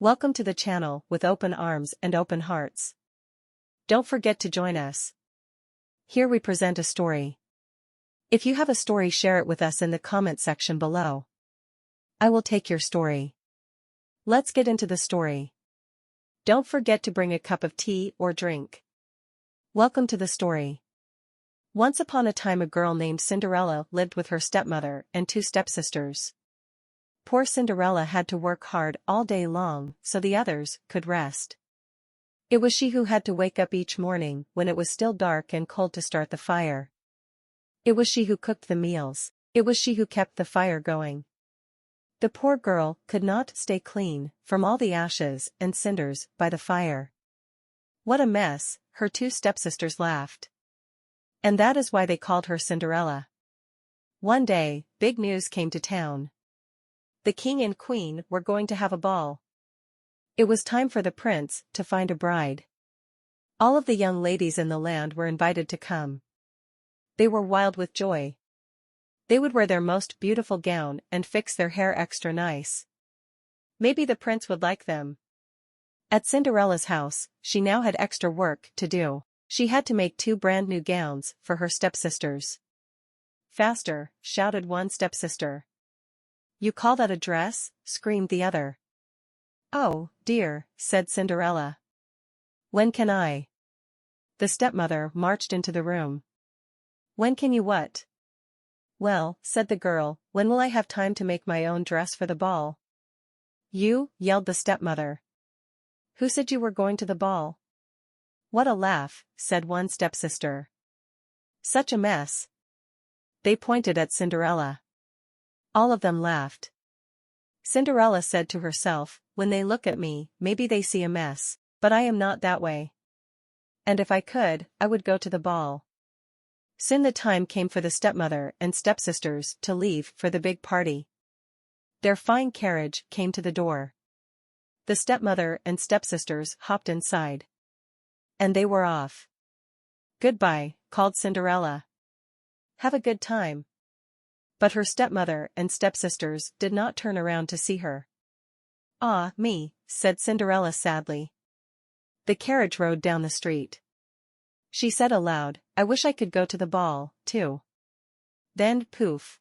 Welcome to the channel with open arms and open hearts. Don't forget to join us. Here we present a story. If you have a story, share it with us in the comment section below. I will take your story. Let's get into the story. Don't forget to bring a cup of tea or drink. Welcome to the story. Once upon a time, a girl named Cinderella lived with her stepmother and two stepsisters. Poor Cinderella had to work hard all day long so the others could rest. It was she who had to wake up each morning when it was still dark and cold to start the fire. It was she who cooked the meals. It was she who kept the fire going. The poor girl could not stay clean from all the ashes and cinders by the fire. What a mess, her two stepsisters laughed. And that is why they called her Cinderella. One day, big news came to town. The king and queen were going to have a ball. It was time for the prince to find a bride. All of the young ladies in the land were invited to come. They were wild with joy. They would wear their most beautiful gown and fix their hair extra nice. Maybe the prince would like them. At Cinderella's house, she now had extra work to do. She had to make two brand new gowns for her stepsisters. "Faster," shouted one stepsister. "You call that a dress?" screamed the other. "Oh, dear," said Cinderella. "When can I?" The stepmother marched into the room. "When can you what?" "Well," said the girl, "when will I have time to make my own dress for the ball?" "You," yelled the stepmother. "Who said you were going to the ball?" "What a laugh," said one stepsister. "Such a mess." They pointed at Cinderella. All of them laughed. Cinderella said to herself, "When they look at me, maybe they see a mess, but I am not that way. And if I could, I would go to the ball." Soon the time came for the stepmother and stepsisters to leave for the big party. Their fine carriage came to the door. The stepmother and stepsisters hopped inside. And they were off. "Goodbye," called Cinderella. "Have a good time." But her stepmother and stepsisters did not turn around to see her. "Ah, me," said Cinderella sadly. The carriage rode down the street. She said aloud, "I wish I could go to the ball, too." Then, poof.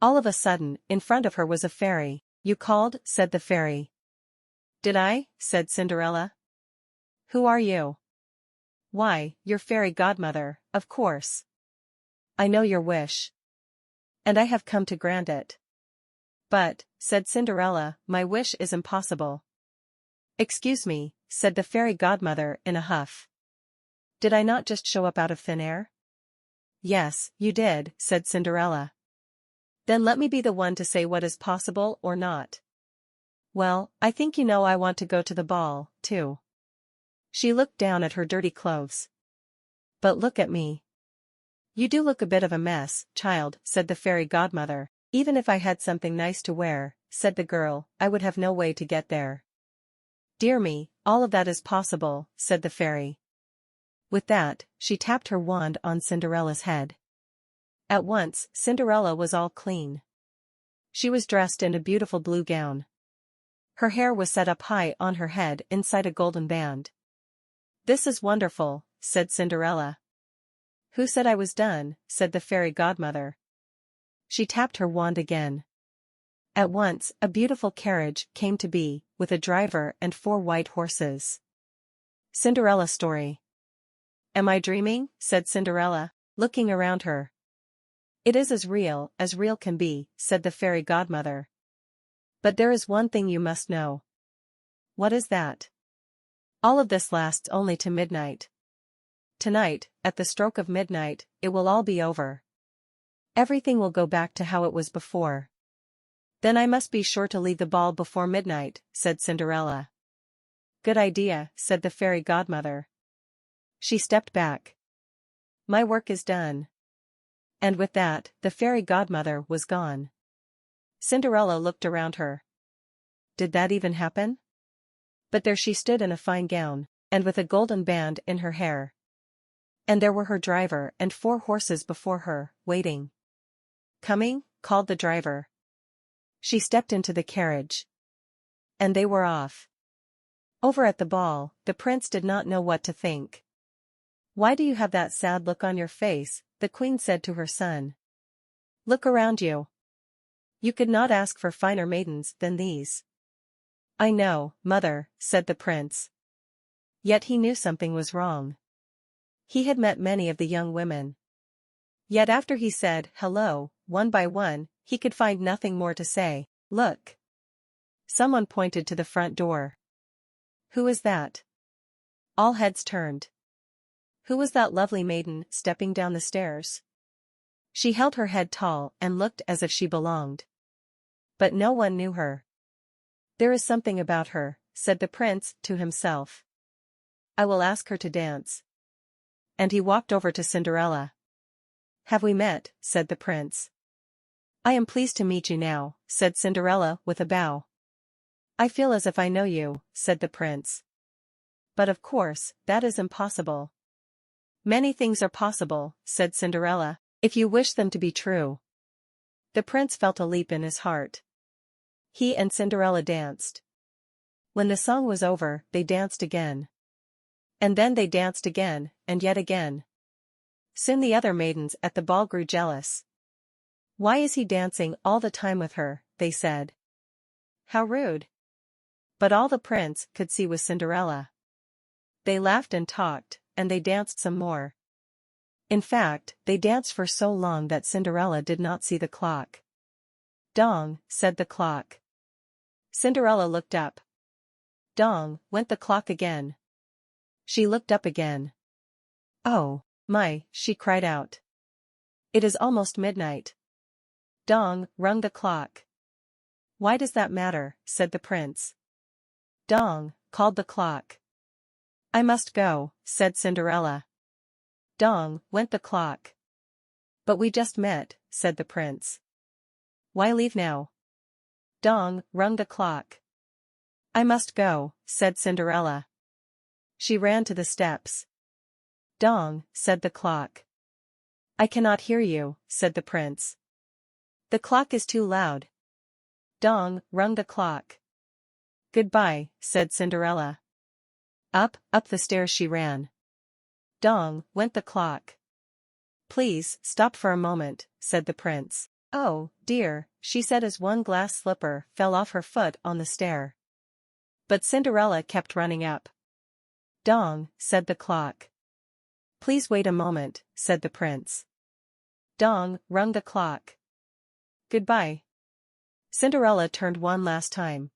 All of a sudden, in front of her was a fairy. "You called?" said the fairy. "Did I?" said Cinderella. "Who are you?" "Why, your fairy godmother, of course. I know your wish. And I have come to grant it." "But," said Cinderella, "my wish is impossible." "Excuse me," said the fairy godmother in a huff. "Did I not just show up out of thin air?" "Yes, you did," said Cinderella. "Then let me be the one to say what is possible or not." "Well, I think you know I want to go to the ball, too." She looked down at her dirty clothes. "But look at me. You do look a bit of a mess, child," said the fairy godmother. "Even if I had something nice to wear," said the girl, "I would have no way to get there." "Dear me, all of that is possible," said the fairy. With that, she tapped her wand on Cinderella's head. At once, Cinderella was all clean. She was dressed in a beautiful blue gown. Her hair was set up high on her head inside a golden band. "This is wonderful," said Cinderella. "Who said I was done?" said the fairy godmother. She tapped her wand again. At once, a beautiful carriage came to be, with a driver and 4 white horses. Cinderella story. "Am I dreaming?" said Cinderella, looking around her. "It is as real can be," said the fairy godmother. "But there is one thing you must know." "What is that?" "All of this lasts only to midnight. Tonight, at the stroke of midnight, it will all be over. Everything will go back to how it was before." "Then I must be sure to leave the ball before midnight," said Cinderella. "Good idea," said the fairy godmother. She stepped back. "My work is done." And with that, the fairy godmother was gone. Cinderella looked around her. Did that even happen? But there she stood in a fine gown, and with a golden band in her hair. And there were her driver and 4 horses before her, waiting. "Coming?" called the driver. She stepped into the carriage. And they were off. Over at the ball, the prince did not know what to think. "Why do you have that sad look on your face?" the queen said to her son. "Look around you. You could not ask for finer maidens than these." "I know, mother," said the prince. Yet he knew something was wrong. He had met many of the young women. Yet after he said hello, one by one, he could find nothing more to say. "Look." Someone pointed to the front door. "Who is that?" All heads turned. Who was that lovely maiden stepping down the stairs? She held her head tall and looked as if she belonged. But no one knew her. "There is something about her," said the prince to himself. "I will ask her to dance." And he walked over to Cinderella. "Have we met?" said the prince. "I am pleased to meet you now," said Cinderella with a bow. "I feel as if I know you," said the prince. "But of course, that is impossible." "Many things are possible," said Cinderella, "if you wish them to be true." The prince felt a leap in his heart. He and Cinderella danced. When the song was over, they danced again. And then they danced again, and yet again. Soon the other maidens at the ball grew jealous. "Why is he dancing all the time with her?" they said. "How rude." But all the prince could see was Cinderella. They laughed and talked, and they danced some more. In fact, they danced for so long that Cinderella did not see the clock. "Dong," said the clock. Cinderella looked up. Dong, went the clock again. She looked up again. "Oh, my," she cried out. "It is almost midnight." Dong, rung the clock. "Why does that matter?" said the prince. Dong, called the clock. "I must go," said Cinderella. Dong, went the clock. "But we just met," said the prince. "Why leave now?" Dong, rung the clock. "I must go," said Cinderella. She ran to the steps. Dong, said the clock. "I cannot hear you," said the prince. "The clock is too loud." Dong, rung the clock. "Goodbye," said Cinderella. Up the stairs she ran. Dong, went the clock. "Please, stop for a moment," said the prince. "Oh, dear," she said as one glass slipper fell off her foot on the stair. But Cinderella kept running up. Dong, said the clock. "Please wait a moment," said the prince. Dong, rung the clock. "Goodbye." Cinderella turned one last time.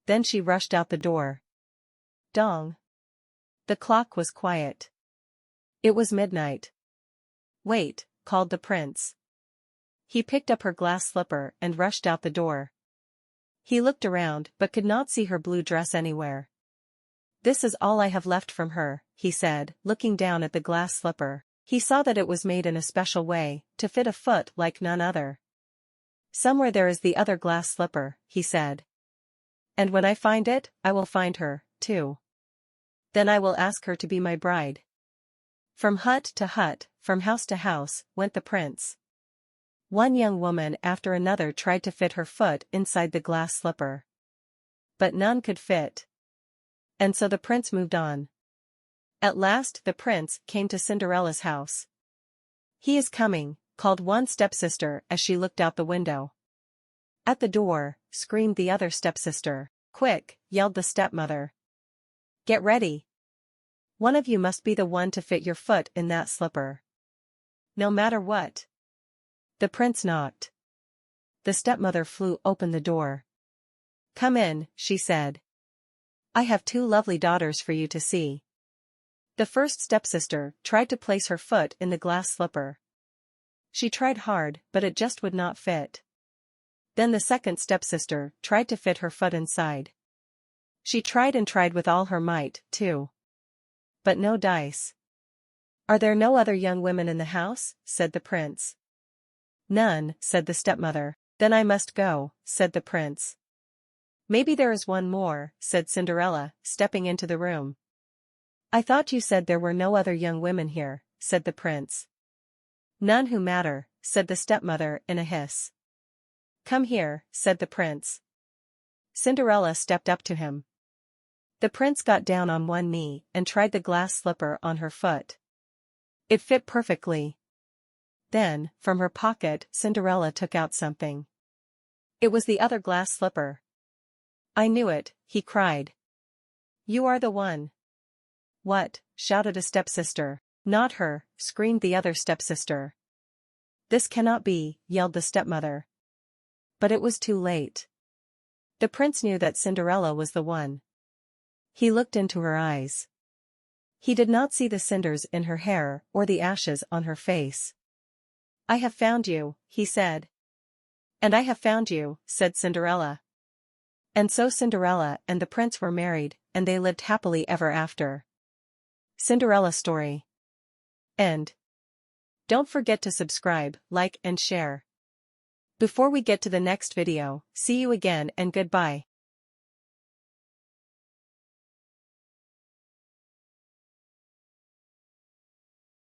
Then she rushed out the door. Dong. The clock was quiet. It was midnight. "Wait," called the prince. He picked up her glass slipper and rushed out the door. He looked around but could not see her blue dress anywhere. "This is all I have left from her," he said, looking down at the glass slipper. He saw that it was made in a special way, to fit a foot like none other. "Somewhere there is the other glass slipper," he said. "And when I find it, I will find her, too. Then I will ask her to be my bride." From hut to hut, from house to house, went the prince. One young woman after another tried to fit her foot inside the glass slipper. But none could fit. And so the prince moved on. At last the prince came to Cinderella's house. "He is coming," called one stepsister as she looked out the window. At the door, screamed the other stepsister. "Quick," yelled the stepmother. "Get ready. One of you must be the one to fit your foot in that slipper. No matter what." The prince knocked. The stepmother flew open the door. "Come in," she said. "I have two lovely daughters for you to see." The first stepsister tried to place her foot in the glass slipper. She tried hard, but it just would not fit. Then the second stepsister tried to fit her foot inside. She tried and tried with all her might, too. But no dice. "Are there no other young women in the house?" said the prince. "None," said the stepmother. "Then I must go," said the prince. "Maybe there is one more," said Cinderella, stepping into the room. "I thought you said there were no other young women here," said the prince. "None who matter," said the stepmother in a hiss. "Come here," said the prince. Cinderella stepped up to him. The prince got down on one knee and tried the glass slipper on her foot. It fit perfectly. Then, from her pocket, Cinderella took out something. It was the other glass slipper. "I knew it," he cried. "You are the one." "What?" shouted a stepsister. "Not her," screamed the other stepsister. "This cannot be," yelled the stepmother. But it was too late. The prince knew that Cinderella was the one. He looked into her eyes. He did not see the cinders in her hair or the ashes on her face. "I have found you," he said. "And I have found you," said Cinderella. And so Cinderella and the prince were married, and they lived happily ever after. Cinderella story. End. Don't forget to subscribe, like and share. Before we get to the next video, see you again and goodbye.